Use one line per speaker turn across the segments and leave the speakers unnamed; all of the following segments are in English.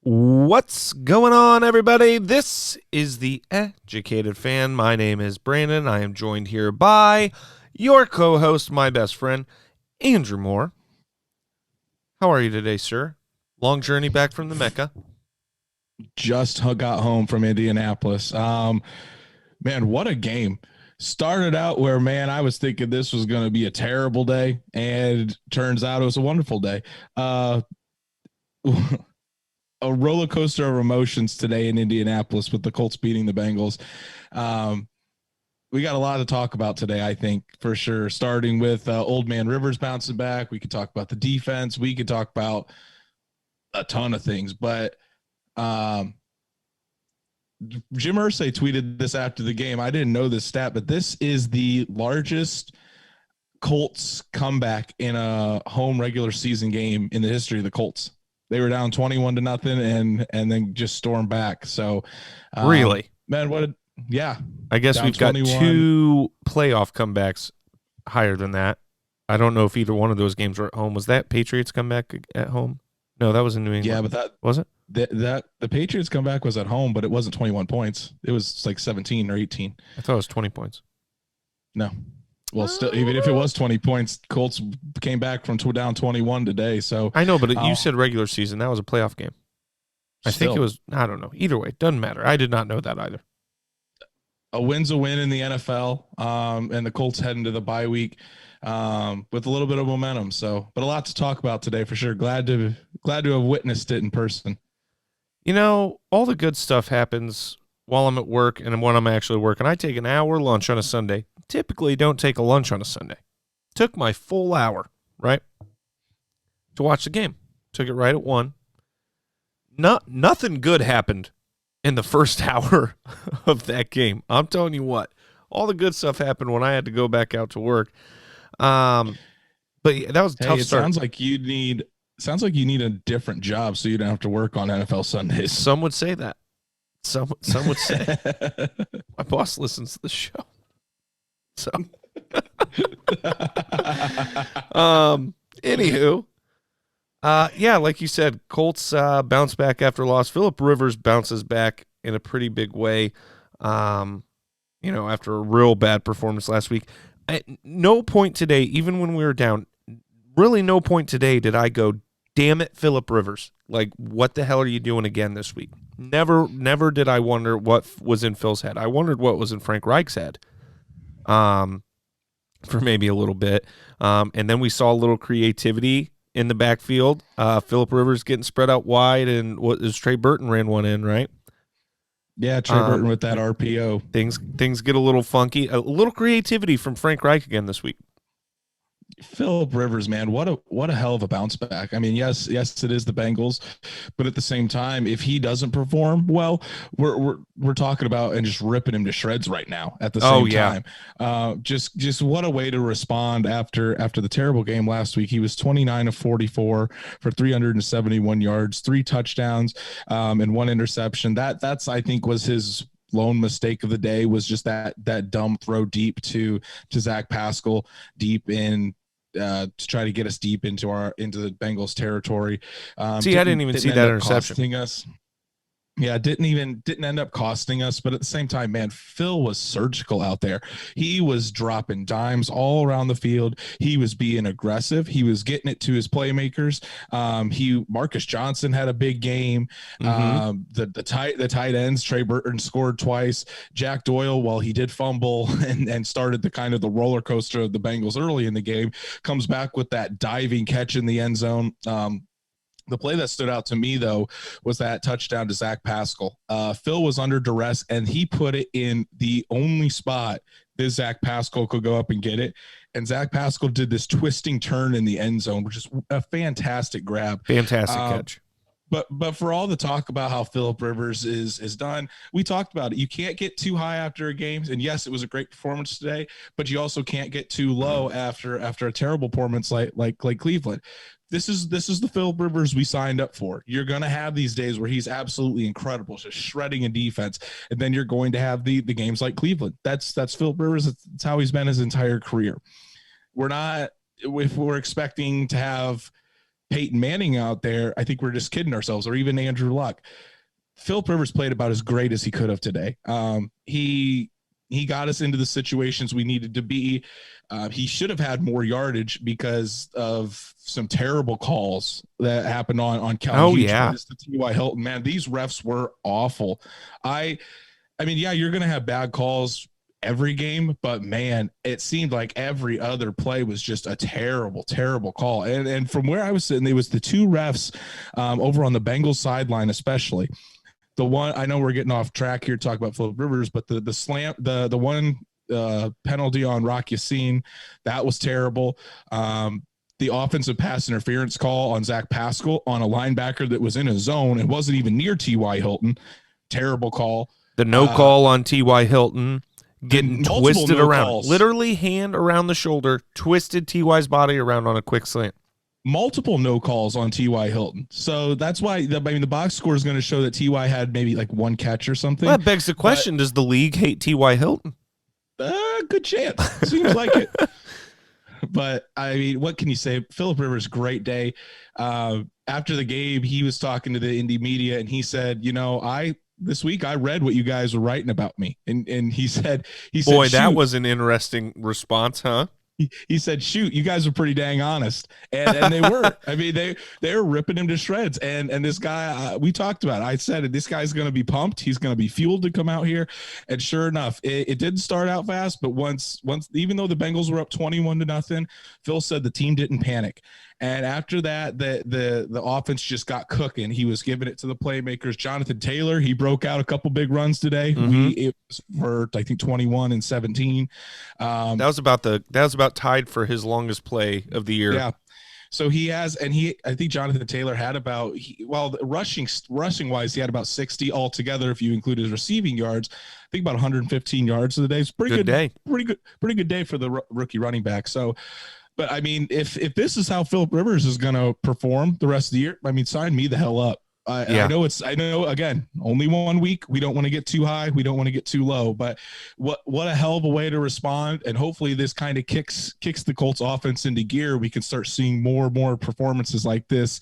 What's going on, everybody? This is the Educated Fan. My name is Brandon. I am joined here by your co-host, my best friend, Andrew Moore. How are you today, sir? Long journey back from the Mecca.
Just got home from Indianapolis. Man, what a game. Started out where, man, I was thinking this was going to be a terrible day, and turns out it was a wonderful day. A roller coaster of emotions today in Indianapolis with the Colts beating the Bengals. We got a lot to talk about today, I think, for sure. Starting with Old Man Rivers bouncing back. We could talk about the defense. We could talk about a ton of things, but Jim Irsay tweeted this after the game. I didn't know this stat, but this is the largest Colts comeback in a home regular season game in the history of the Colts. They were down 21-0 and then just stormed back. So,
Really?
man, yeah.
I guess we've got
21.
two playoff comebacks higher than that. I don't know if either one of those games were at home. Was that Patriots comeback at home? No, that was in New England.
Yeah, but that
was it.
The Patriots comeback was at home, but it wasn't 21 points. It was like 17 or 18.
I thought it was 20 points.
No. Well, still, even if it was 20 points, Colts came back from down 21 today. So
I know, but you said regular season. That was a playoff game. I think it was. I don't know. Either way, doesn't matter. I did not know that either.
A win's a win in the NFL, and the Colts head into the bye week with a little bit of momentum. So, but a lot to talk about today for sure. Glad to have witnessed it in person.
You know, all the good stuff happens while I'm at work and when I'm actually working. I take an hour lunch on a Sunday. Typically don't take a lunch on a Sunday. Took my full hour, right, to watch the game. Took it right at 1. Nothing good happened in the first hour of that game. I'm telling you what, all the good stuff happened when I had to go back out to work. But that was a tough start.
Sounds like you need a different job so you don't have to work on NFL Sundays.
Some would say that. Some would say. My boss listens to the show. So, anywho, yeah, like you said, Colts bounce back after loss. Phillip Rivers bounces back in a pretty big way. After a real bad performance last week. At no point today, even when we were down, really no point today did I go, damn it, Phillip Rivers. Like, what the hell are you doing again this week? Never did I wonder what was in Phil's head. I wondered what was in Frank Reich's head. For maybe a little bit. And then we saw a little creativity in the backfield. Phillip Rivers getting spread out wide, and Trey Burton ran one in, right?
Yeah, Trey Burton with that RPO.
Things get a little funky. A little creativity from Frank Reich again this week.
Phillip Rivers, man, what a hell of a bounce back. I mean, yes, it is the Bengals, but at the same time, if he doesn't perform well, we're talking about and just ripping him to shreds right now. At the same time, just what a way to respond after the terrible game last week. He was 29 of 44 for 371 yards, 3 touchdowns, and 1 interception. That's I think was his lone mistake of the day, was just that dumb throw deep to Zach Pascal deep in. To try to get us deep into the Bengals territory.
I didn't even see that interception.
Yeah, didn't end up costing us, but at the same time, man, Phil was surgical out there. He was dropping dimes all around the field. He was being aggressive. He was getting it to his playmakers. Marcus Johnson had a big game.
Mm-hmm.
The tight ends, Trey Burton scored twice. Jack Doyle, while he did fumble and started the kind of the roller coaster of the Bengals early in the game, comes back with that diving catch in the end zone. The play that stood out to me, though, was that touchdown to Zach Pascal. Phil was under duress, and he put it in the only spot that Zach Pascal could go up and get it. And Zach Pascal did this twisting turn in the end zone, which is a fantastic grab.
Fantastic catch.
But for all the talk about how Phillip Rivers is done, we talked about it. You can't get too high after a game. And yes, it was a great performance today, but you also can't get too low after a terrible performance like Cleveland. This is the Phillip Rivers we signed up for. You're going to have these days where he's absolutely incredible, just shredding a defense, and then you're going to have the games like Cleveland. That's Phillip Rivers. That's how he's been his entire career. If we're expecting to have Peyton Manning out there, I think we're just kidding ourselves, or even Andrew Luck. Philip Rivers played about as great as he could have today. He got us into the situations we needed to be. He should have had more yardage because of some terrible calls that happened on Cal to T.Y. Hilton. Man, these refs were awful. I mean, yeah, you're going to have bad calls every game, but man, it seemed like every other play was just a terrible, terrible call. And from where I was sitting, there was the two refs over on the Bengals sideline, especially. The one, I know we're getting off track here to talk about Philip Rivers, but the slam, the one penalty on Rock Yassin, that was terrible. The offensive pass interference call on Zach Pascal on a linebacker that was in a zone and wasn't even near T.Y. Hilton, terrible call.
The no call on T.Y. Hilton, getting twisted around,
calls. Literally
hand around the shoulder, twisted T.Y.'s body around on a quick slant.
Multiple no calls on T.Y. Hilton. So that's why, the box score is going to show that T.Y. had maybe like one catch or something.
Well, that begs the question, does the league hate T.Y. Hilton?
Good chance. Seems like it. But, I mean, what can you say? Philip Rivers, great day. After the game, he was talking to the Indy media, and he said, this week I read what you guys were writing about me. And he said,
boy, that was an interesting response, huh?
He said, shoot, you guys are pretty dang honest. And they were. I mean, they were ripping him to shreds. And this guy, we talked about it. I said, this guy's going to be pumped. He's going to be fueled to come out here. And sure enough, it didn't start out fast. But once, even though the Bengals were up 21-0, Phil said the team didn't panic. And after that, the offense just got cooking. He was giving it to the playmakers. Jonathan Taylor, he broke out a couple big runs today.
Mm-hmm.
It was for, I think, 21 and 17.
That was about tied for his longest play of the year.
Yeah. So he has, and I think Jonathan Taylor had about, rushing wise, he had about 60 altogether if you include his receiving yards. I think about 115 yards of the day. It's pretty good day. Pretty good day for the rookie running back. So. But, I mean, if this is how Philip Rivers is going to perform the rest of the year, I mean, sign me the hell up. I know, again, only 1 week. We don't want to get too high. We don't want to get too low. But what a hell of a way to respond. And hopefully this kind of kicks the Colts offense into gear. We can start seeing more and more performances like this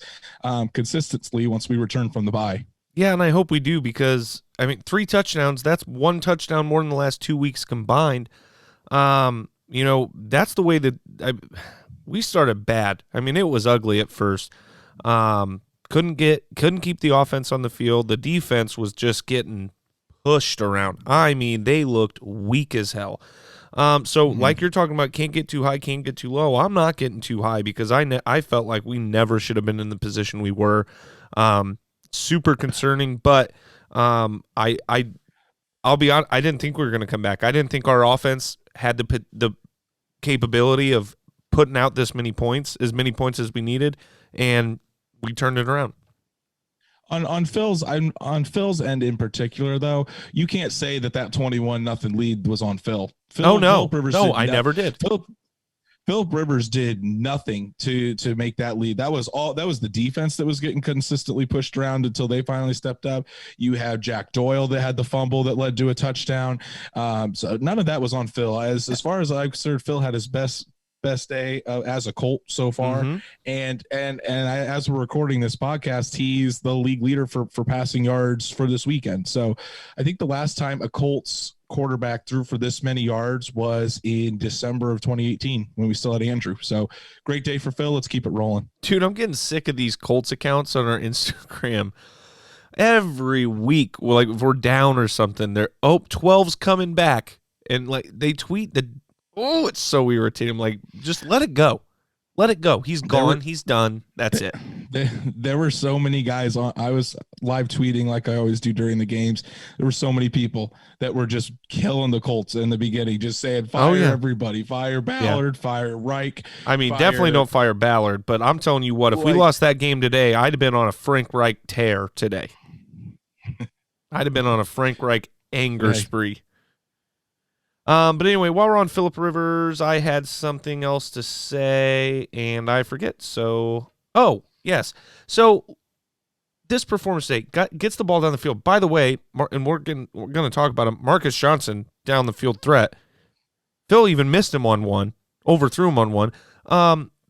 consistently once we return from the bye.
Yeah, and I hope we do because, I mean, 3 touchdowns, that's 1 touchdown more than the last 2 weeks combined. That's the way that we started bad. I mean, it was ugly at first. Couldn't keep the offense on the field. The defense was just getting pushed around. I mean, they looked weak as hell. Like you're talking about, can't get too high, can't get too low. I'm not getting too high because I felt like we never should have been in the position we were. Super concerning, but I'll be honest, I didn't think we were going to come back. I didn't think our offense had the capability of putting out as many points as we needed, and we turned it around.
On Phil's end in particular, though, you can't say that 21-0 lead was on Phil.
I never did.
Philip Rivers did nothing to make that lead. That was the defense that was getting consistently pushed around until they finally stepped up. You had Jack Doyle that had the fumble that led to a touchdown. So none of that was on Phil. As far as I'm concerned, Phil had his best day as a Colt so far.
Mm-hmm.
And as we're recording this podcast, he's the league leader for passing yards for this weekend. So I think the last time a Colts quarterback threw for this many yards was in December of 2018 when we still had Andrew. So great day for Phil. Let's keep it rolling.
Dude, I'm getting sick of these Colts accounts on our Instagram. Every week, if we're down or something, they're 12's coming back. And they tweet it's so irritating. I'm like, just let it go. Let it go. He's gone. He's done. That's it.
There were so many guys on. I was live tweeting like I always do during the games. There were so many people that were just killing the Colts in the beginning, just saying, fire everybody, fire Ballard, fire Reich.
I mean, definitely don't fire Ballard, but I'm telling you what, if we lost that game today, I'd have been on a Frank Reich tear today. I'd have been on a Frank Reich anger spree. But anyway, while we're on Philip Rivers, I had something else to say, and I forget. So, yes. So, this performance today gets the ball down the field. By the way, and we're going to talk about him, Marcus Johnson, down the field threat. Phil even missed him on one, overthrew him on one.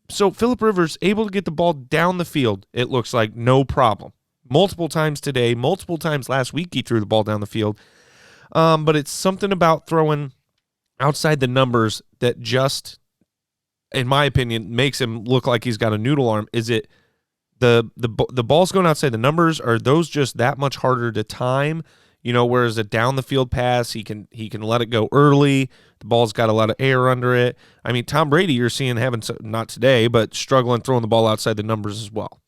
So Phillip Rivers able to get the ball down the field, it looks like no problem. Multiple times today, multiple times last week he threw the ball down the field. But it's something about throwing outside the numbers that just, in my opinion, makes him look like he's got a noodle arm. Is it the ball's going outside the numbers? Are those just that much harder to time? Whereas a down the field pass, he can let it go early. The ball's got a lot of air under it. I mean, Tom Brady, you're seeing having, not today, but struggling throwing the ball outside the numbers as well.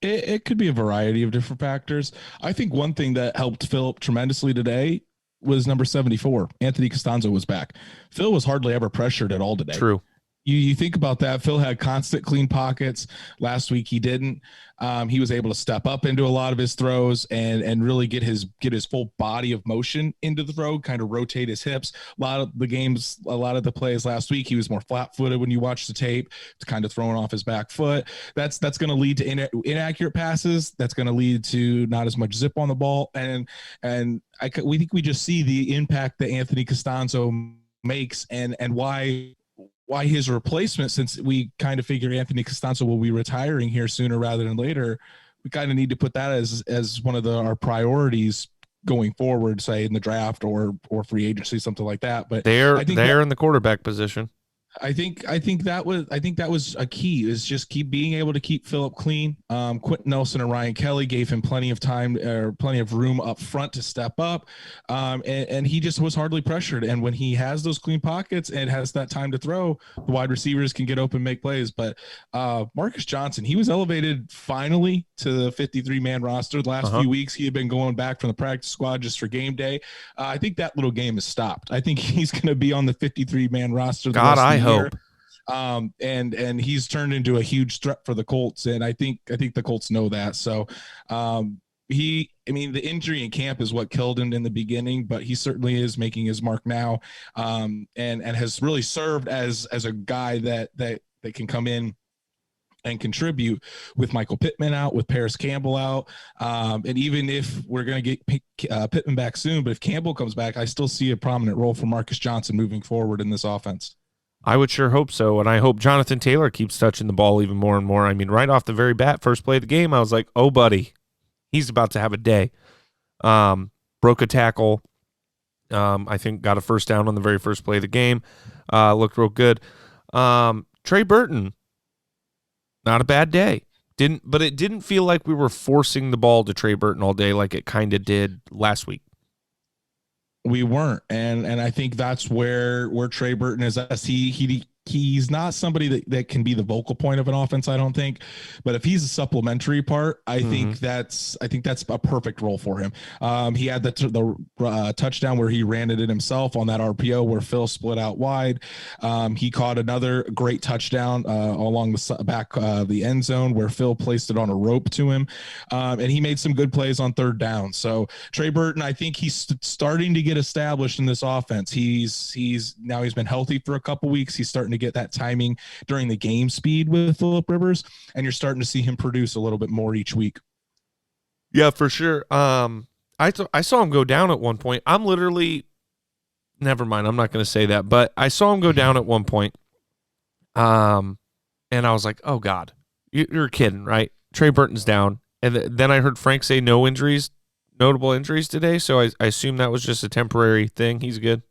It could be a variety of different factors. I think one thing that helped Phillip tremendously today was number 74. Anthony Costanzo was back. Phil was hardly ever pressured at all today.
True.
You think about that. Phil had constant clean pockets. Last week he didn't. He was able to step up into a lot of his throws and really get his full body of motion into the throw, kind of rotate his hips. A lot of the plays last week, he was more flat-footed when you watch the tape. It's kind of throwing off his back foot. That's going to lead to inaccurate passes. That's going to lead to not as much zip on the ball. We think we just see the impact that Anthony Costanzo makes and why his replacement, since we kind of figure Anthony Costanzo will be retiring here sooner rather than later, we kind of need to put that as one of our priorities going forward, say in the draft or free agency, something like that. But
they're in the quarterback position.
I think that was a key, is just being able to keep Phillip clean. Quentin Nelson and Ryan Kelly gave him plenty of time or plenty of room up front to step up. And he just was hardly pressured. And when he has those clean pockets and has that time to throw, the wide receivers can get open, make plays. But Marcus Johnson, he was elevated finally to the 53-man roster. The last few weeks, he had been going back from the practice squad just for game day. I think that little game has stopped. I think he's going to be on the 53-man roster.
God, I hope.
And he's turned into a huge threat for the Colts, and I think the Colts know that. So the injury in camp is what killed him in the beginning, but he certainly is making his mark now, and has really served as a guy that can come in and contribute with Michael Pittman out, with Paris Campbell out. And even if we're going to get Pittman back soon, but if Campbell comes back, I still see a prominent role for Marcus Johnson moving forward in this offense.
I would sure hope so, and I hope Jonathan Taylor keeps touching the ball even more and more. I mean, right off the very bat, first play of the game, I was like, oh, buddy, he's about to have a day. Broke a tackle. I think got a first down on the very first play of the game. Looked real good. Trey Burton, not a bad day. But it didn't feel like we were forcing the ball to Trey Burton all day like it kind of did last week.
We weren't, and I think that's where Trey Burton is. He's not somebody that can be the vocal point of an offense, I don't think. But if he's a supplementary part, I think that's a perfect role for him. He had the touchdown where he ran it in himself on that RPO where Phil split out wide. He caught another great touchdown along the back of the end zone where Phil placed it on a rope to him. And he made some good plays on third down. So Trey Burton, I think he's starting to get established in this offense. He's been healthy for a couple weeks. He's starting to get that timing during the game speed with Phillip Rivers, and you're starting to see him produce a little bit more each week.
Yeah, for sure. I saw him go down at one point. Never mind, I'm not going to say that, but I saw him go down at one point. And I was like, oh God, you're kidding, right? Trey Burton's down. And then I heard Frank say notable injuries today. So I assume that was just a temporary thing. He's good.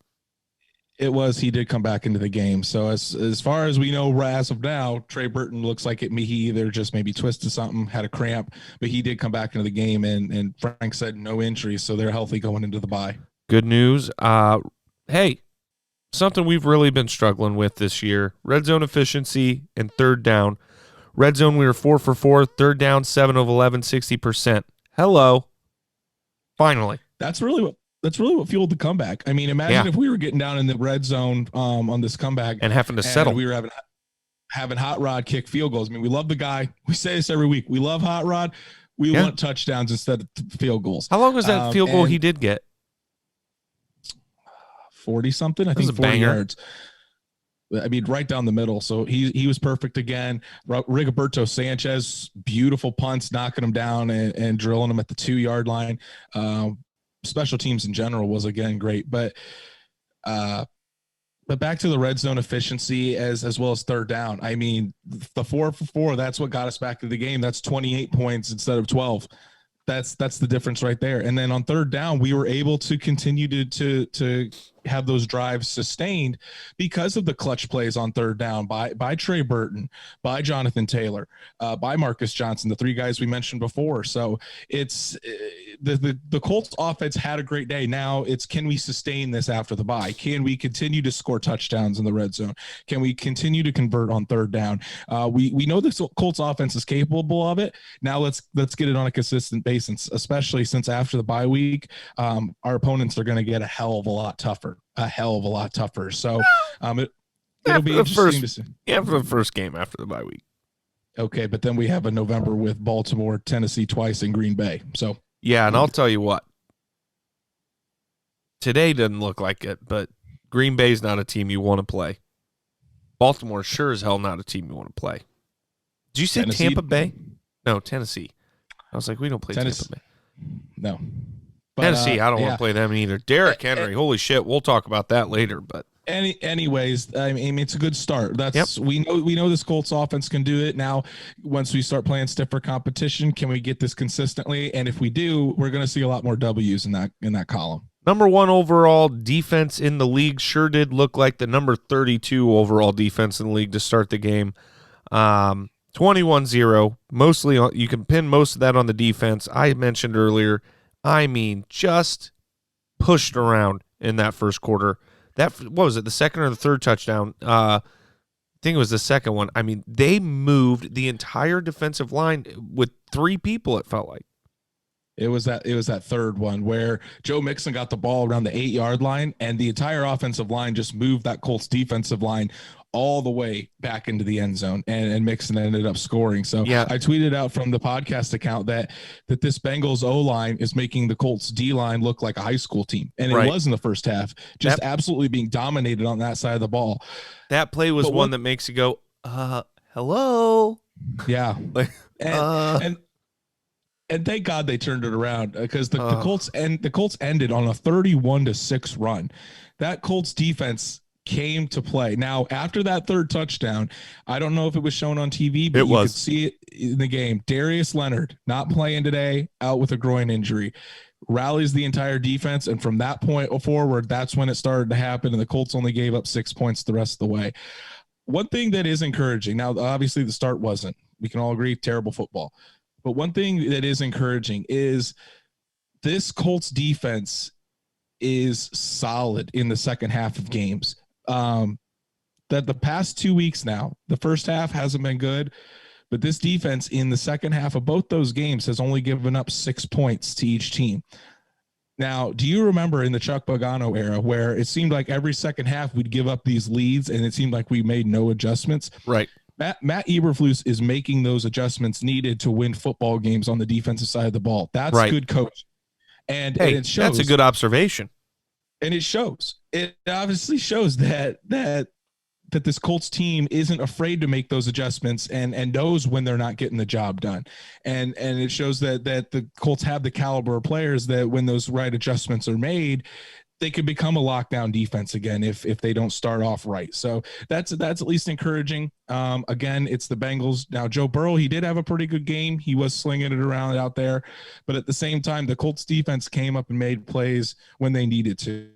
He did come back into the game. So as far as we know, as of now, Trey Burton looks like he either just maybe twisted something, had a cramp, but he did come back into the game, and Frank said no injuries, so they're healthy going into the bye.
Good news. Hey, something we've really been struggling with this year, red zone efficiency and third down. Red zone, we were 4 for 4, third down, 7 of 11, 60%. Hello. Finally.
That's really what fueled the comeback. I mean, imagine if we were getting down in the red zone on this comeback
and having to settle.
We were having Hot Rod kick field goals. I mean, we love the guy. We say this every week. We love Hot Rod. We want touchdowns instead of field goals.
How long was that field goal he did get?
40-something. I think 40 yards. I mean, right down the middle. So he was perfect again. Rigoberto Sanchez, beautiful punts, knocking him down and drilling him at the 2-yard line. Special teams in general was again great, but But back to the red zone efficiency as well as third down. I mean, the 4 for 4, that's what got us back to the game. That's 28 points instead of 12. That's the difference right there. And then on third down, we were able to continue to have those drives sustained because of the clutch plays on third down by Trey Burton, by Jonathan Taylor, by Marcus Johnson, the three guys we mentioned before. So it's the Colts offense had a great day. Now it's, can we sustain this after the bye? Can we continue to score touchdowns in the red zone? Can we continue to convert on third down? We know the Colts offense is capable of it. Now let's get it on a consistent basis, especially since after the bye week, our opponents are going to get a hell of a lot tougher. So it'll be interesting to see.
Yeah, for the first game after the bye week.
Okay, but then we have a November with Baltimore, Tennessee twice, and Green Bay. So
yeah, and I'll tell you what. Today doesn't look like it, but Green Bay's not a team you want to play. Baltimore sure as hell not a team you want to play. Did you say Tennessee? Tampa Bay? No, Tennessee. I was like, we don't play Tennessee. Tampa Bay.
No.
But, Tennessee, I don't want to play them either. Derrick Henry, holy shit, we'll talk about that later. But
anyways, I mean, it's a good start. We know this Colts offense can do it. Now, once we start playing stiffer competition, can we get this consistently? And if we do, we're going to see a lot more W's in that column.
Number 1 overall defense in the league sure did look like the number 32 overall defense in the league to start the game. 21-0. Mostly, you can pin most of that on the defense. I mentioned earlier, I mean, just pushed around in that first quarter. What was it, the second or the third touchdown? I think it was the second one. I mean, they moved the entire defensive line with 3 people, it felt like.
It was that third one where Joe Mixon got the ball around the 8-yard line, and the entire offensive line just moved that Colts defensive line all the way back into the end zone, and Mixon ended up scoring. So yeah. I tweeted out from the podcast account that this Bengals O-line is making the Colts D-line look like a high school team. And it was in the first half, just absolutely being dominated on that side of the ball.
That play was one that makes you go, hello?
Yeah. And thank God they turned it around, because the Colts ended on a 31-6 run. That Colts defense came to play. Now, after that third touchdown, I don't know if it was shown on TV, but you could see it in the game. Darius Leonard, not playing today, out with a groin injury, rallies the entire defense, and from that point forward, that's when it started to happen, and the Colts only gave up 6 points the rest of the way. One thing that is encouraging, now obviously the start wasn't. We can all agree, terrible football. But one thing that is encouraging is this Colts defense is solid in the second half of games. That the past 2 weeks now, the first half hasn't been good, but this defense in the second half of both those games has only given up 6 points to each team. Now, do you remember in the Chuck Pagano era where it seemed like every second half we'd give up these leads and it seemed like we made no adjustments?
Right.
Matt Eberflus is making those adjustments needed to win football games on the defensive side of the ball. That's good coach. And it shows.
That's a good observation.
And it shows. It obviously shows that this Colts team isn't afraid to make those adjustments and knows when they're not getting the job done. And it shows that the Colts have the caliber of players that when those right adjustments are made, they could become a lockdown defense again if they don't start off right. So that's at least encouraging. Again, it's the Bengals. Now, Joe Burrow, he did have a pretty good game. He was slinging it around out there. But at the same time, the Colts defense came up and made plays when they needed to.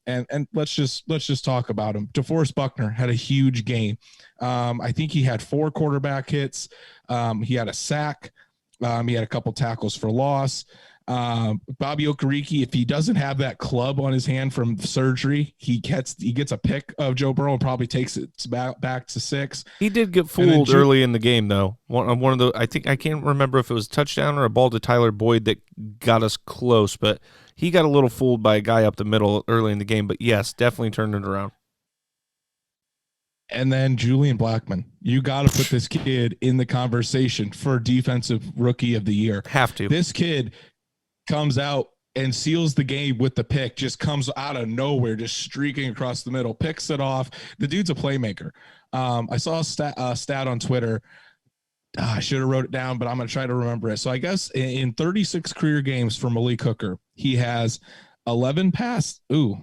And let's just talk about him. DeForest Buckner had a huge game. I think he had 4 quarterback hits. He had a sack. He had a couple tackles for loss. Bobby Okereke, if he doesn't have that club on his hand from surgery, he gets a pick of Joe Burrow and probably takes it back to 6.
He did get fooled early in the game, though. One of the, I can't remember if it was a touchdown or a ball to Tyler Boyd that got us close, but he got a little fooled by a guy up the middle early in the game. But yes, definitely turned it around.
And then Julian Blackmon, you got to put this kid in the conversation for Defensive Rookie of the Year.
Have to.
This kid comes out and seals the game with the pick, just comes out of nowhere, just streaking across the middle, picks it off. The dude's a playmaker. I saw a stat on Twitter. I should have wrote it down, but I'm going to try to remember it. So I guess in 36 career games for Malik Hooker, he has 11 pass. Ooh.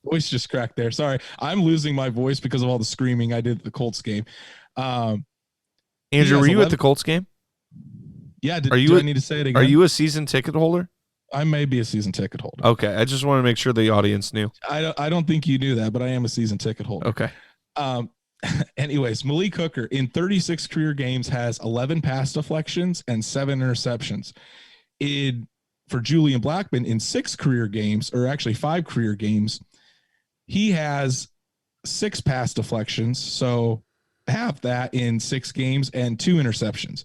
Voice just cracked there. Sorry. I'm losing my voice because of all the screaming I did at the Colts game.
Andrew, were you at the Colts game?
Yeah. Do I need to say it again?
Are you a season ticket holder?
I may be a season ticket holder.
Okay. I just want to make sure the audience knew.
I don't think you knew that, but I am a season ticket holder.
Okay.
Anyways, Malik Hooker in 36 career games has 11 pass deflections and 7 interceptions. For Julian Blackmon in 6 career games, or actually 5 career games, he has 6 pass deflections, so half that in 6 games and 2 interceptions.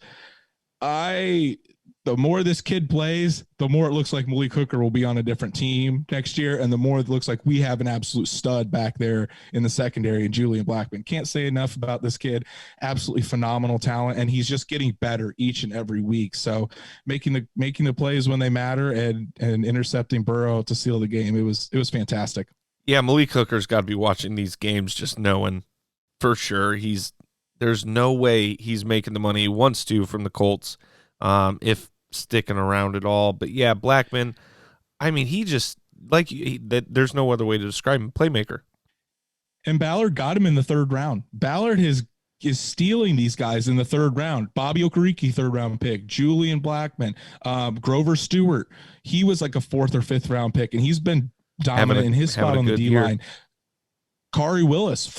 The more this kid plays, the more it looks like Malik Hooker will be on a different team next year, and the more it looks like we have an absolute stud back there in the secondary. And Julian Blackmon, can't say enough about this kid. Absolutely phenomenal talent, and he's just getting better each and every week. So making the plays when they matter and intercepting Burrow to seal the game, it was fantastic.
Yeah, Malik Hooker's got to be watching these games, just knowing for sure there's no way he's making the money he wants to from the Colts. If sticking around at all. But yeah, Blackmon, I mean, he just there's no other way to describe him. Playmaker.
And Ballard got him in the 3rd round. Ballard is stealing these guys in the 3rd round. Bobby Okereke, 3rd round pick. Julian Blackmon, Grover Stewart. He was like a 4th or 5th round pick, and he's been dominant in his spot on the D line. Kari Willis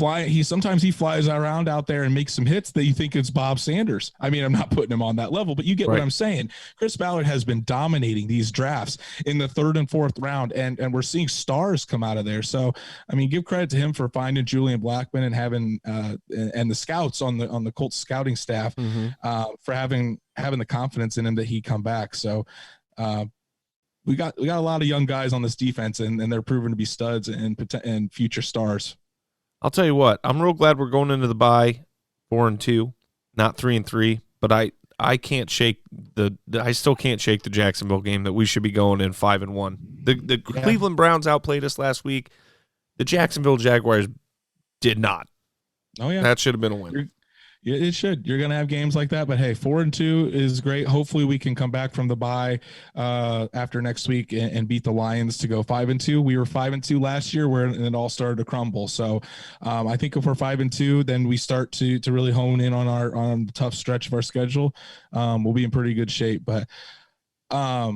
sometimes he flies around out there and makes some hits that you think it's Bob Sanders. I mean, I'm not putting him on that level, but you get what I'm saying. Chris Ballard has been dominating these drafts in the 3rd and 4th round, and we're seeing stars come out of there. So, I mean, give credit to him for finding Julian Blackmon and having and the scouts on the Colts scouting staff for having the confidence in him that he come back. So, we got a lot of young guys on this defense, and they're proven to be studs and future stars.
I'll tell you what, I'm real glad we're going into the bye 4-2, not 3-3. But I can't shake I still can't shake the Jacksonville game that we should be going in 5-1. The Cleveland Browns outplayed us last week. The Jacksonville Jaguars did not.
Oh yeah,
that should have been a win.
It should. You're going to have games like that, but hey, 4-2 is great. Hopefully we can come back from the bye after next week and beat the Lions to go 5-2. We were 5-2 last year where it all started to crumble. So I think if we're 5-2, then we start to really hone in on the tough stretch of our schedule. We'll be in pretty good shape, but I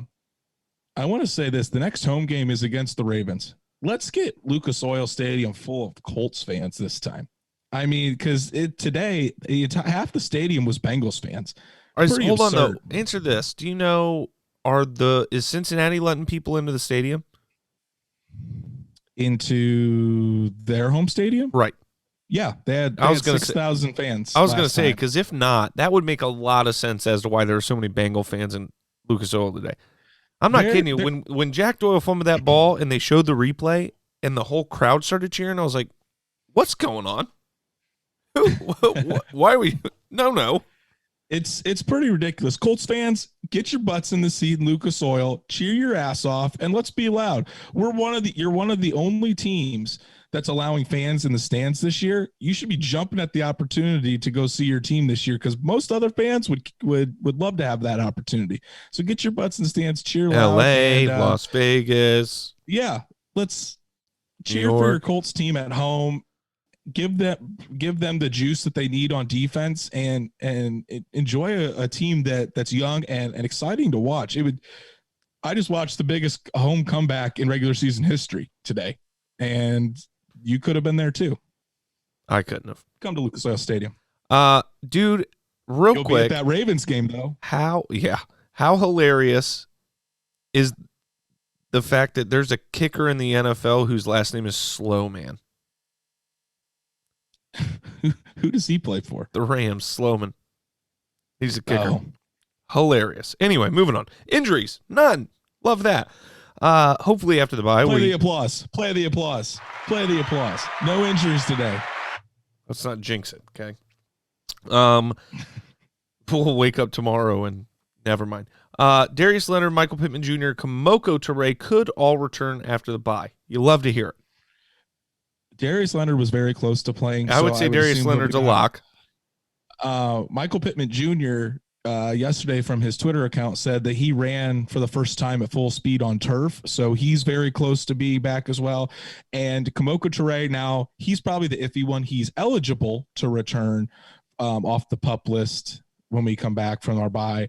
want to say this, the next home game is against the Ravens. Let's get Lucas Oil Stadium full of Colts fans this time. I mean, because today half the stadium was Bengals fans.
All right, so hold on though. Answer this: do you know is Cincinnati letting people into the stadium?
Into their home stadium?
Right.
Yeah, they had 6,000 fans.
I was going to say, because if not, that would make a lot of sense as to why there are so many Bengal fans in Lucas Oil today. I'm not kidding you. When Jack Doyle fumbled that ball and they showed the replay and the whole crowd started cheering, I was like, "What's going on? Why are we? No.
It's pretty ridiculous. Colts fans, get your butts in the seat in Lucas Oil, cheer your ass off, and let's be loud. You're one of the only teams that's allowing fans in the stands this year. You should be jumping at the opportunity to go see your team this year, because most other fans would love to have that opportunity. So get your butts in the stands, cheer loud.
LA, Las Vegas.
Yeah, let's cheer for your Colts team at home. Give them the juice that they need on defense, and enjoy a team that's young and exciting to watch. I just watched the biggest home comeback in regular season history today, and you could have been there too.
I couldn't have.
Come to Lucas Oil Stadium.
Dude, real
You'll
quick.
Be at that Ravens game though.
How hilarious is the fact that there's a kicker in the NFL whose last name is Slowman?
Who does he play for?
The Rams, Slowman. He's a kicker.
Oh.
Hilarious. Anyway, moving on. Injuries, none. Love that. Hopefully after the bye,
Play the applause. Play the applause. Play the applause. No injuries today.
Let's not jinx it, okay? We'll wake up tomorrow and never mind. Darius Leonard, Michael Pittman Jr., Kamoko Toure could all return after the bye. You love to hear it.
Darius Leonard was very close to playing.
I would say Darius Leonard's a lock.
Michael Pittman Jr., yesterday from his Twitter account said that he ran for the first time at full speed on turf. So he's very close to being back as well. And Kamoka Ture, now he's probably the iffy one. He's eligible to return off the PUP list when we come back from our bye.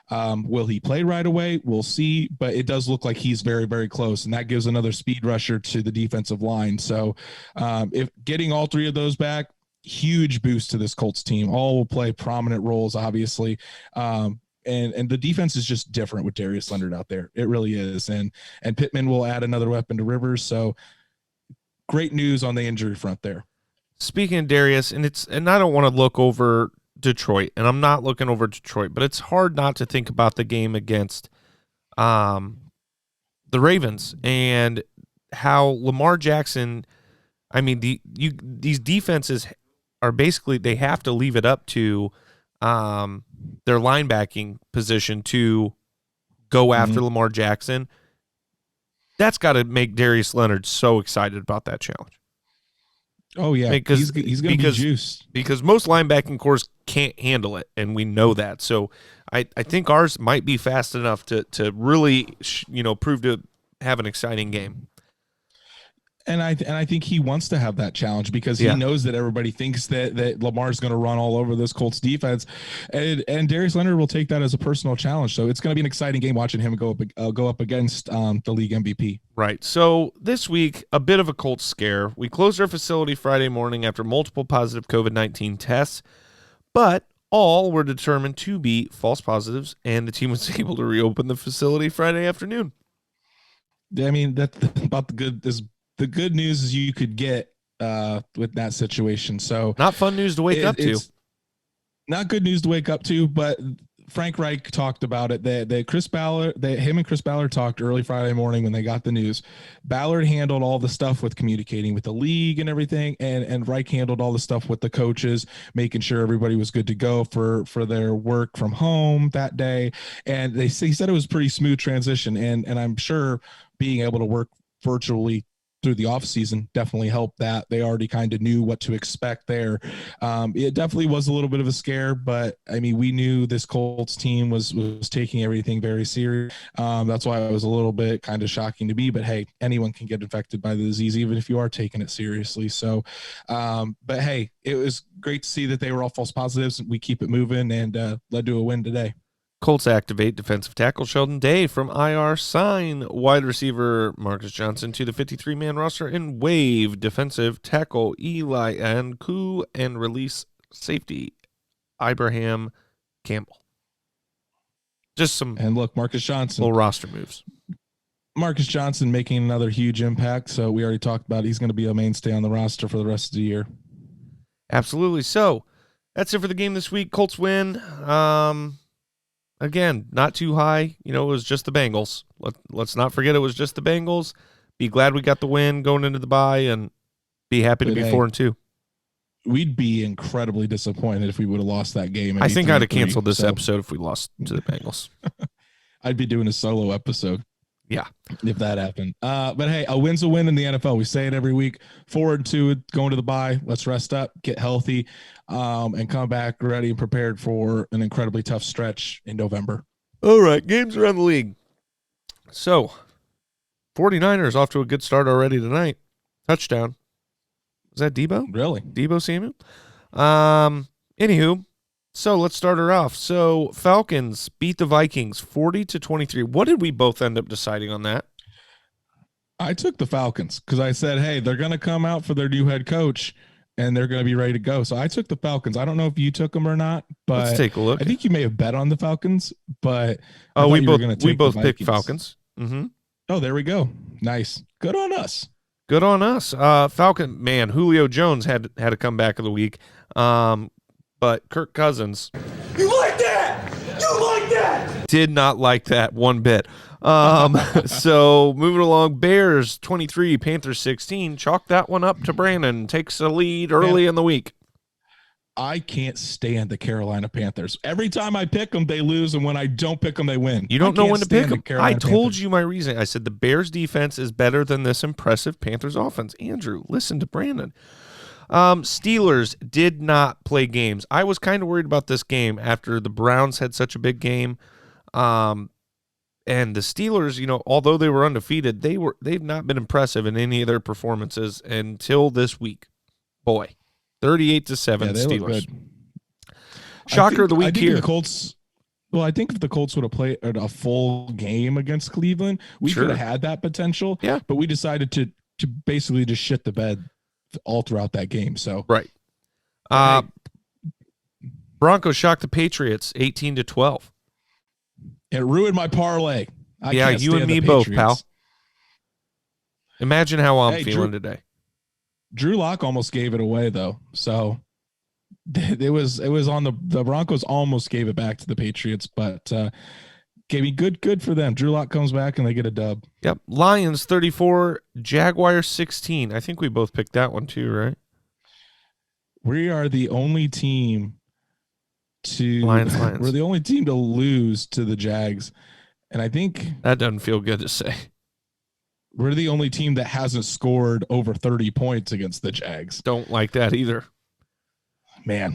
Will he play right away? We'll see, but it does look like he's very, very close, and that gives another speed rusher to the defensive line. So if getting all three of those back, huge boost to this Colts team. All will play prominent roles, obviously. And the defense is just different with Darius Leonard out there. It really is. And Pittman will add another weapon to Rivers. So great news on the injury front there.
Speaking of Darius, and I don't want to look over Detroit, and I'm not looking over Detroit, but it's hard not to think about the game against the Ravens and how Lamar Jackson, I mean, these defenses are basically, they have to leave it up to their linebacking position to go after Lamar Jackson. That's got to make Darius Leonard so excited about that challenge.
Oh, yeah,
because
he's going to be juiced. Because
most linebacking cores can't handle it, and we know that. So I think ours might be fast enough to really, prove to have an exciting game.
And I think he wants to have that challenge because he knows that everybody thinks that Lamar's going to run all over this Colts defense, and Darius Leonard will take that as a personal challenge. So it's going to be an exciting game watching him go up against the league MVP.
Right. So this week, a bit of a Colts scare. We closed our facility Friday morning after multiple positive COVID-19 tests, but all were determined to be false positives, and the team was able to reopen the facility Friday afternoon.
I mean, that's about the good news is you could get with that situation. So
not fun news to wake up to.
Not good news to wake up to, but Frank Reich talked about it. Him and Chris Ballard talked early Friday morning when they got the news. Ballard handled all the stuff with communicating with the league and everything, and Reich handled all the stuff with the coaches, making sure everybody was good to go for their work from home that day. And he said it was a pretty smooth transition, and I'm sure being able to work virtually through the off season definitely helped that. They already kind of knew what to expect there. It definitely was a little bit of a scare, but I mean, we knew this Colts team was taking everything very serious. That's why it was a little bit kind of shocking to me, but hey, anyone can get infected by the disease, even if you are taking it seriously. So, but hey, it was great to see that they were all false positives. We keep it moving and led to a win today.
Colts activate defensive tackle Sheldon Day from IR, sign wide receiver Marcus Johnson to the 53-man roster, and waive defensive tackle Eli Ankou and release safety Ibrahim Campbell. Just some
Marcus Johnson,
little roster moves.
Marcus Johnson making another huge impact. So we already talked about he's going to be a mainstay on the roster for the rest of the year.
Absolutely. So that's it for the game this week. Colts win. Again, not too high. It was just the Bengals. Let's not forget it was just the Bengals. Be glad we got the win going into the bye, and be happy to be 4-2.
We'd be incredibly disappointed if we would have lost that game.
I think I'd have canceled this episode if we lost to the Bengals.
I'd be doing a solo episode.
Yeah.
If that happened. But hey, a win's a win in the NFL. We say it every week. 4-2 going to the bye. Let's rest up, get healthy, and come back ready and prepared for an incredibly tough stretch in November.
All right, games around the league. So, 49ers off to a good start already tonight. Touchdown. Was that Debo?
Really?
Debo Samuel? Anywho, so let's start her off. So Falcons beat the Vikings 40-23. What did we both end up deciding on that?
I took the Falcons because I said, hey, they're going to come out for their new head coach and they're going to be ready to go. So I took the Falcons. I don't know if you took them or not, but
let's take a look.
I think you may have bet on the Falcons, but
we both picked Falcons. Mm-hmm.
Oh, there we go. Nice. Good on us.
Good on us. Falcon, man, Julio Jones had a comeback of the week. But Kirk Cousins.
You like that? You like that?
Did not like that one bit. So moving along, Bears 23, Panthers 16. Chalk that one up to Brandon. Takes a lead early in the week.
I can't stand the Carolina Panthers. Every time I pick them, they lose, and when I don't pick them, they win.
You don't know when to pick them. I told you my reason. I said the Bears defense is better than this impressive Panthers offense. Andrew, listen to Brandon. Steelers did not play games. I was kind of worried about this game after the Browns had such a big game. And the Steelers, although they were undefeated, they've not been impressive in any of their performances until this week. Boy, 38-7 Steelers.
Look good.
Shocker of the week here.
The Colts. Well, I think if the Colts would have played a full game against Cleveland, we could have had that potential.
Yeah.
But we decided to basically just shit the bed all throughout that game. So
right. Broncos shocked the Patriots 18-12.
It ruined my parlay.
You and me both, pal. Imagine how I'm feeling today.
Drew Lock almost gave it away though. So it was on the Broncos almost gave it back to the Patriots, but gave me good for them. Drew Lock comes back and they get a dub.
Yep. Lions 34, Jaguars 16. I think we both picked that one too, right?
We are the only team
Lions.
We're the only team to lose to the Jags. And I think
that doesn't feel good to say.
We're the only team that hasn't scored over 30 points against the Jags.
Don't like that either.
Man.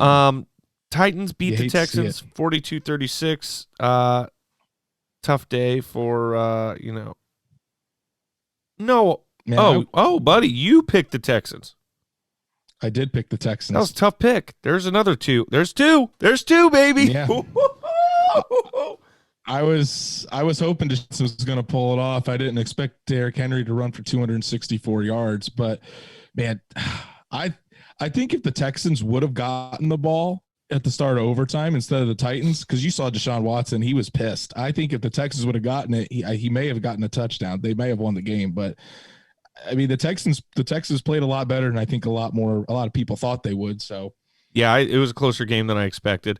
Titans beat the Texans 42-36. Tough day for No. Man, buddy, you picked the Texans.
I did pick the Texans.
That was a tough pick. There's another two. There's two, baby.
Yeah. I was hoping Justin was going to pull it off. I didn't expect Derrick Henry to run for 264 yards, but man, I think if the Texans would have gotten the ball at the start of overtime instead of the Titans, because you saw Deshaun Watson, he was pissed. I think if the Texans would have gotten it, he may have gotten a touchdown. They may have won the game, but I mean, the Texans played a lot better than I think a lot of people thought they would. So
yeah, it was a closer game than I expected.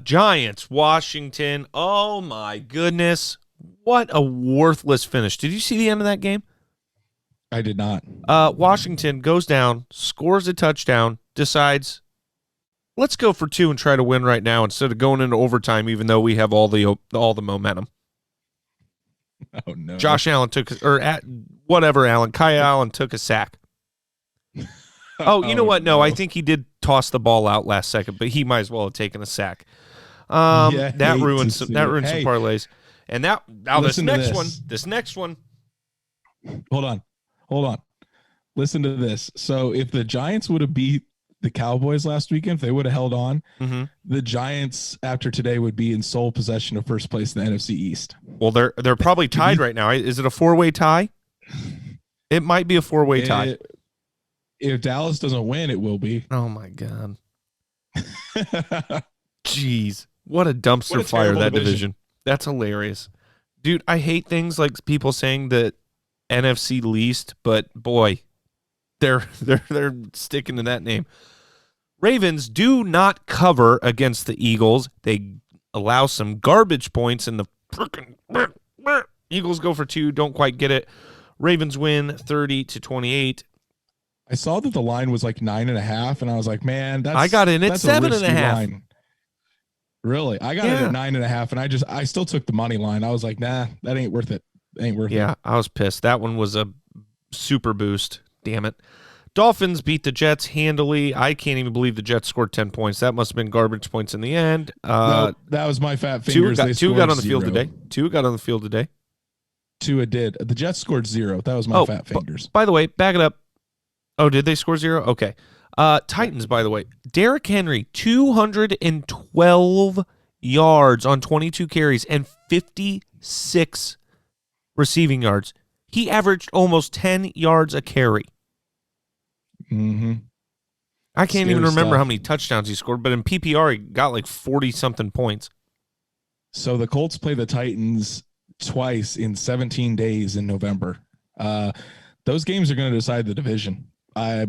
Giants, Washington. Oh my goodness. What a worthless finish. Did you see the end of that game?
I did not.
Washington goes down, scores a touchdown, decides, let's go for two and try to win right now instead of going into overtime, even though we have all the momentum.
Oh no!
Josh Allen Kyle Allen took a sack. You know what? No, I think he did toss the ball out last second, but he might as well have taken a sack. That ruined some parlays. And this next one.
Hold on. Listen to this. So if the Giants would have beat the Cowboys last weekend, if they would have held on, the Giants after today would be in sole possession of first place in the NFC East.
Well, they're probably tied right now. Is it a 4-way tie? It might be a 4-way tie.
If Dallas doesn't win, it will be.
Oh my God. Jeez. What a dumpster fire that division. That's hilarious. Dude, I hate things like people saying that NFC least, but boy, they're sticking to that name. Ravens do not cover against the Eagles. They allow some garbage points, and the frickin' Eagles go for two, don't quite get it. Ravens win 30-28.
I saw that the line was like 9.5, and I was like, man,
I got in at 7.5.
Really? I got it at 9.5, and I still took the money line. I was like, nah, that ain't worth it.
Yeah, I was pissed. That one was a super boost. Damn it. Dolphins beat the Jets handily. I can't even believe the Jets scored 10 points. That must have been garbage points in the end.
No, that was my fat fingers.
Two got on the field today. Two
did. The Jets scored 0. That was my fat fingers.
By the way, back it up. Oh, did they score 0? Okay. Titans, by the way. Derrick Henry, 212 yards on 22 carries and 56 receiving yards. He averaged almost 10 yards a carry.
Mm-hmm.
I can't even remember how many touchdowns he scored, but in PPR, he got like 40-something points.
So the Colts play the Titans twice in 17 days in November. Those games are going to decide the division. I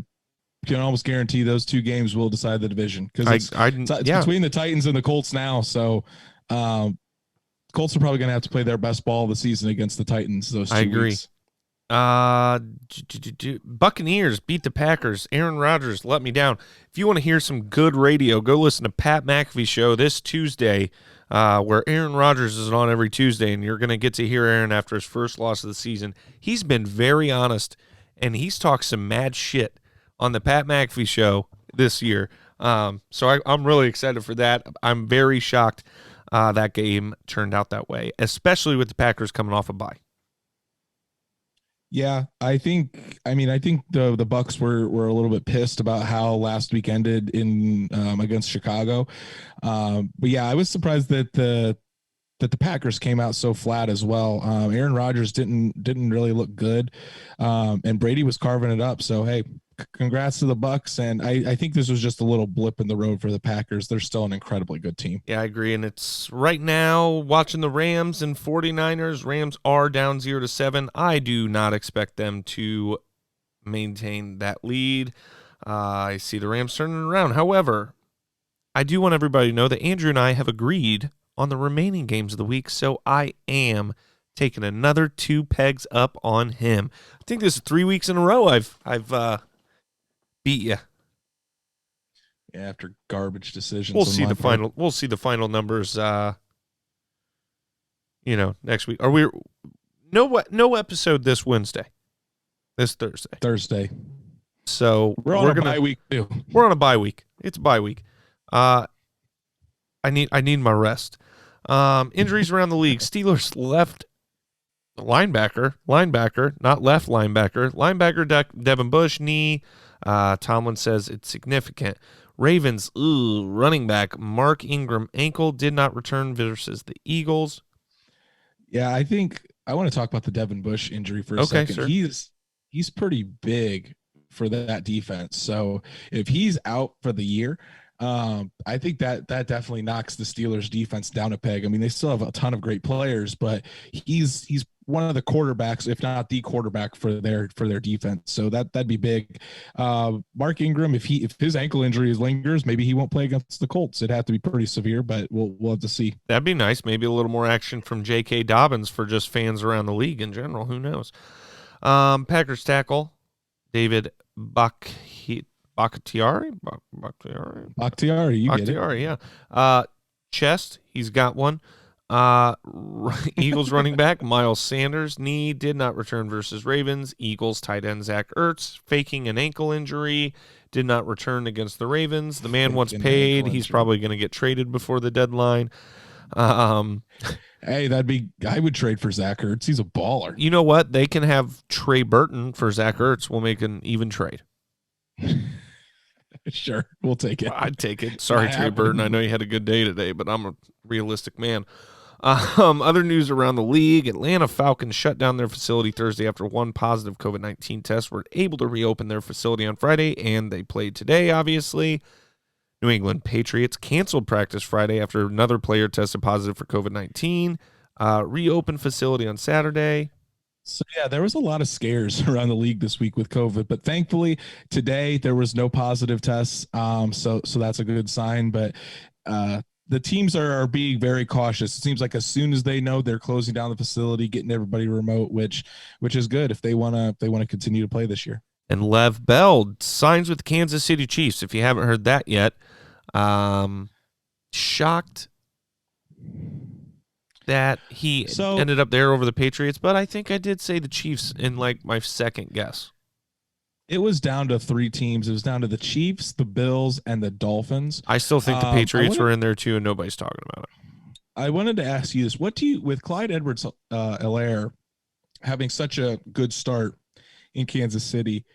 can almost guarantee those two games will decide the division because it's between the Titans and the Colts now. So Colts are probably going to have to play their best ball of the season against the Titans those 2 weeks.
Buccaneers beat the Packers. Aaron Rodgers let me down. If you want to hear some good radio, go listen to Pat McAfee's show this Tuesday, where Aaron Rodgers is on every Tuesday, and you're going to get to hear Aaron after his first loss of the season. He's been very honest, and he's talked some mad shit on the Pat McAfee show this year. So I'm really excited for that. I'm very shocked that game turned out that way, especially with the Packers coming off a bye.
Yeah, I think the Bucks were a little bit pissed about how last week ended in against Chicago. But yeah, I was surprised that the Packers came out so flat as well. Aaron Rodgers didn't really look good. And Brady was carving it up. So hey, congrats to the Bucks. And I think this was just a little blip in the road for the Packers. They're still an incredibly good team.
Yeah, I agree. And it's right now watching the Rams and 49ers. Rams are down 0-7. I do not expect them to maintain that lead. I see the Rams turning around. However, I do want everybody to know that Andrew and I have agreed on the remaining games of the week, so I am taking another 2 pegs up on him. I think this is 3 weeks in a row I've beat you.
Yeah, after garbage decisions.
We'll see the final numbers next week. Are we no episode this Wednesday. This Thursday. So
we're on a bye week too.
We're on a bye week. It's a bye week. I need my rest. Injuries around the league. Steelers left linebacker, not left linebacker, Devin Bush, knee. Tomlin says it's significant. Ravens, running back, Mark Ingram, ankle, did not return versus the Eagles.
Yeah, I think I want to talk about the Devin Bush injury for a second.
Sure.
He's pretty big for that defense. So if he's out for the year, I think that definitely knocks the Steelers defense down a peg. I mean, they still have a ton of great players, but he's one of the quarterbacks, if not the quarterback for their defense. So that'd be big. Mark Ingram, if his ankle injury lingers, maybe he won't play against the Colts. It'd have to be pretty severe, but we'll have to see.
That'd be nice. Maybe a little more action from J.K. Dobbins for just fans around the league in general. Who knows? Packers tackle David Bakhtiari. Yeah. Chest, he's got one. Eagles running back Miles Sanders, knee, did not return versus Ravens. Eagles tight end Zach Ertz, faking an ankle injury, did not return against the Ravens. The man once paid. He's probably going to get traded before the deadline.
Hey, I would trade for Zach Ertz. He's a baller.
You know what? They can have Trey Burton for Zach Ertz. We'll make an even trade.
Sure, we'll take it.
I'd take it. Sorry, Trey Burton. I know you had a good day today, but I'm a realistic man. Other news around the league: Atlanta Falcons shut down their facility Thursday after one positive COVID-19 test. Were able to reopen their facility on Friday, and they played today, obviously. New England Patriots canceled practice Friday after another player tested positive for COVID-19. Reopened facility on Saturday.
So, yeah, there was a lot of scares around the league this week with COVID, but thankfully today there was no positive tests. So that's a good sign, but the teams are being very cautious. It seems like as soon as they know they're closing down the facility, getting everybody remote, which is good if they want to continue to play this year.
And Lev Bell signs with the Kansas City Chiefs. If you haven't heard that yet, shocked that he ended up there over the Patriots, but I think I did say the Chiefs in like my second guess.
It was down to 3 teams. It was down to the Chiefs, the Bills, and the Dolphins.
I still think the Patriots were in there too, and nobody's talking about it.
I wanted to ask you this: with Clyde Edwards-Helaire having such a good start in Kansas City,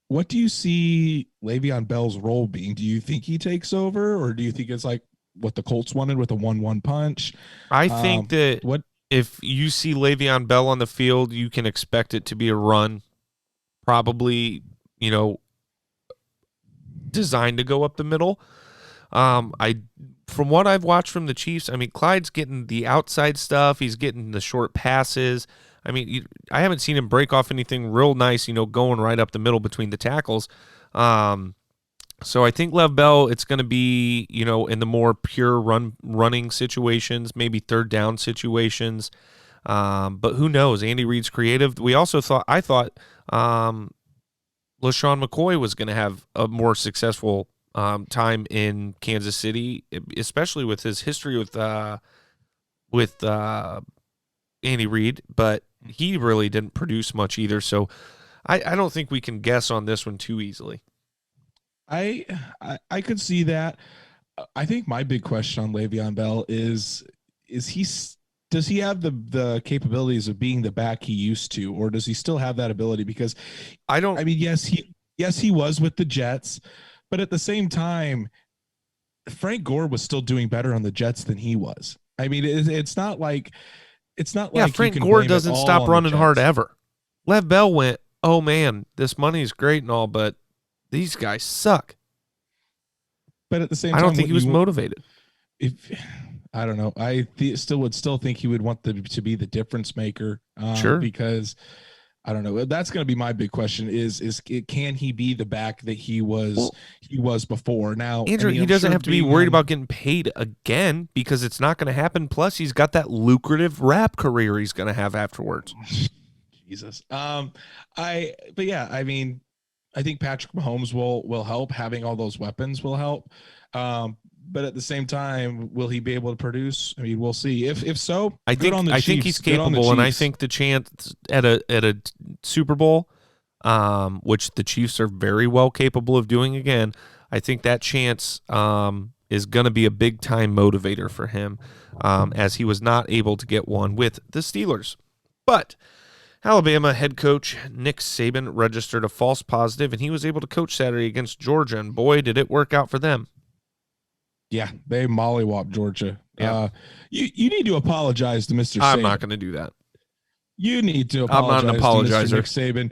what do you see Le'Veon Bell's role being? Do you think he takes over, or do you think it's like what the Colts wanted with a 1-1 punch?
I think that if you see Le'Veon Bell on the field, you can expect it to be a run, probably, designed to go up the middle. From what I've watched from the Chiefs, I mean, Clyde's getting the outside stuff. He's getting the short passes. I mean, I haven't seen him break off anything real nice, going right up the middle between the tackles. So I think Lev Bell, it's going to be, in the more pure running situations, maybe third down situations. But who knows? Andy Reid's creative. I thought LaShawn McCoy was going to have a more successful time in Kansas City, especially with his history with Andy Reid, but he really didn't produce much either. So I don't think we can guess on this one too easily.
I could see that. I think my big question on Le'Veon Bell is does he have the capabilities of being the back he used to, or does he still have that ability? Because yes, he was with the Jets, but at the same time, Frank Gore was still doing better on the Jets than he was. I mean, it's not like
Frank Gore doesn't stop running hard ever. Lev Bell went, oh man, this money is great and all, but these guys suck.
But at the same time,
I don't think he was motivated.
I don't know. I would still think he would want to be the difference maker.
Sure.
Because I don't know. That's going to be my big question: is can he be the back that he was before? Now,
Andrew, he doesn't have to be worried about getting paid again because it's not going to happen. Plus, he's got that lucrative rap career he's going to have afterwards.
Jesus. I think Patrick Mahomes will help. Having all those weapons will help. But at the same time, will he be able to produce? I mean, we'll see. If so,
I think he's capable, and I think the chance at a Super Bowl, which the Chiefs are very well capable of doing again, I think that chance is going to be a big time motivator for him, as he was not able to get one with the Steelers. But Alabama head coach Nick Saban registered a false positive, and he was able to coach Saturday against Georgia, and boy, did it work out for them.
Yeah, they mollywopped Georgia.
Yeah.
You need to apologize to Mr. Saban.
I'm not going to do that.
You need to apologize
I'm not an apologizer.
to Mr. Nick Saban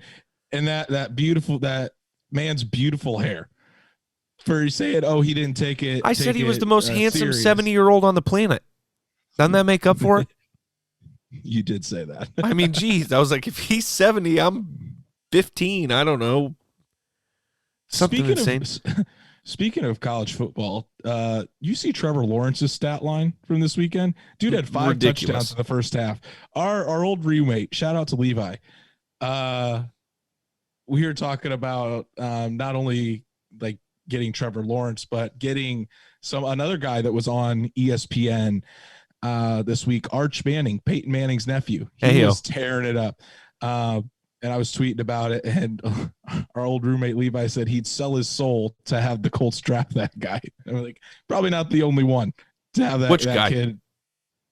and that man's beautiful hair. For saying, he didn't take it.
I said he was the most handsome 70-year-old on the planet. Doesn't that make up for it?
You did say that.
I mean, geez, I was like, if he's 70, I'm 15. I don't know. Something insane.
Speaking of college football, you see Trevor Lawrence's stat line from this weekend? Dude had 5 touchdowns in the first half. Our old roommate, shout out to Levi. We were talking about not only like getting Trevor Lawrence, but getting another guy that was on ESPN this week, Arch Manning, Peyton Manning's nephew. He was tearing it up. And I was tweeting about it, and our old roommate Levi said he'd sell his soul to have the Colts draft that guy. I'm like, probably not the only one to have that.
Which
that
guy?
Kid,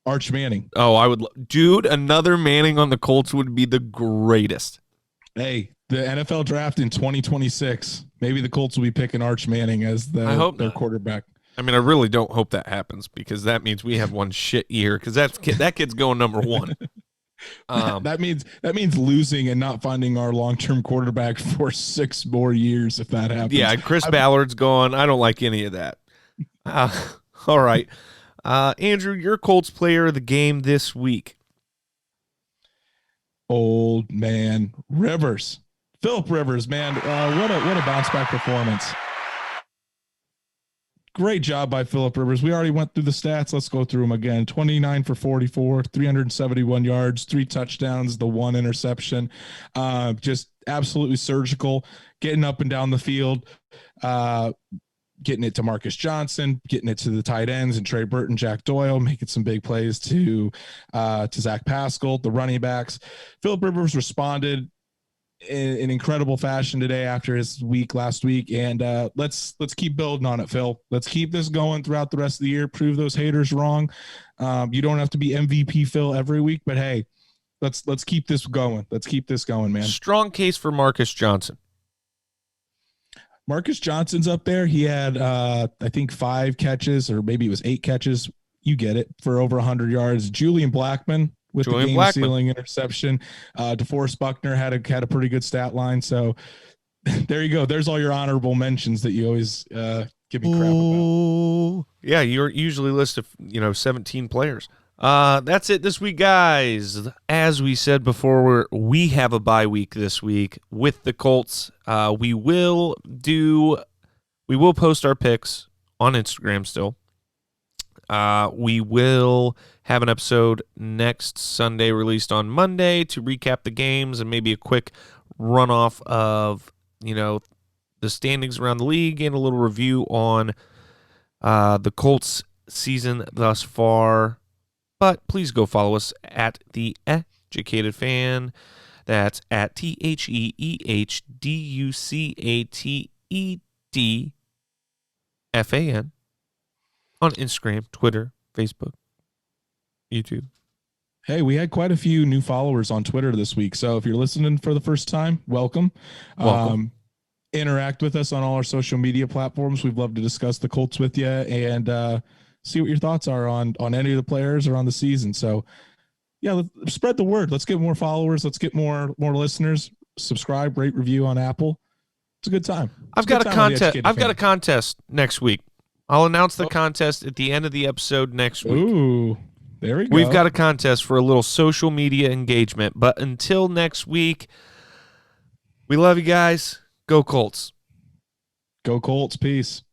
Arch Manning.
Oh, I would, dude. Another Manning on the Colts would be the greatest.
Hey, the NFL draft in 2026. Maybe the Colts will be picking Arch Manning as their quarterback.
I mean, I really don't hope that happens because that means we have one shit year because that kid's going number 1.
That means losing and not finding our long-term quarterback for 6 more years if that happens.
Yeah, Chris Ballard's gone. I don't like any of that. All right. Andrew, your Colts player of the game this week.
Old man Rivers. Phillip Rivers, man. What a bounce back performance. Great job by Phillip Rivers. We already went through the stats. Let's go through them again. 29 for 44, 371 yards, 3 touchdowns, the 1 interception. Just absolutely surgical, getting up and down the field, getting it to Marcus Johnson, getting it to the tight ends and Trey Burton, Jack Doyle, making some big plays to Zach Pascal, the running backs. Phillip Rivers responded in incredible fashion today after his week last week, and let's keep building on it, Phil. Let's keep this going throughout the rest of the year. Prove those haters wrong. You don't have to be MVP Phil every week, but hey, let's keep this going. Let's keep this going, man.
Strong case for Marcus Johnson.
Marcus Johnson's up there. He had I think 5 catches, or maybe it was 8 catches. You get it, for over 100 yards. Julian Blackmon with the game-sealing interception. DeForest Buckner had a pretty good stat line. So there you go. There's all your honorable mentions that you always give me crap about.
Yeah, you're usually list of 17 players. That's it this week, guys. As we said before, we have a bye week this week with the Colts. We will post our picks on Instagram still. We will have an episode next Sunday released on Monday to recap the games and maybe a quick runoff of, the standings around the league and a little review on the Colts season thus far. But please go follow us at The Educated Fan. That's at TheHeeducatedFan on Instagram, Twitter, Facebook, YouTube.
Hey, we had quite a few new followers on Twitter this week. So if you're listening for the first time, welcome.
Welcome.
Interact with us on all our social media platforms. We'd love to discuss the Colts with you and see what your thoughts are on any of the players or on the season. So, yeah, let's spread the word. Let's get more followers. Let's get more listeners. Subscribe, rate, review on Apple. It's a good time.
I've got a contest next week. I'll announce the contest at the end of the episode next week.
Ooh, there we go.
We've got a contest for a little social media engagement. But until next week, we love you guys. Go Colts.
Go Colts. Peace.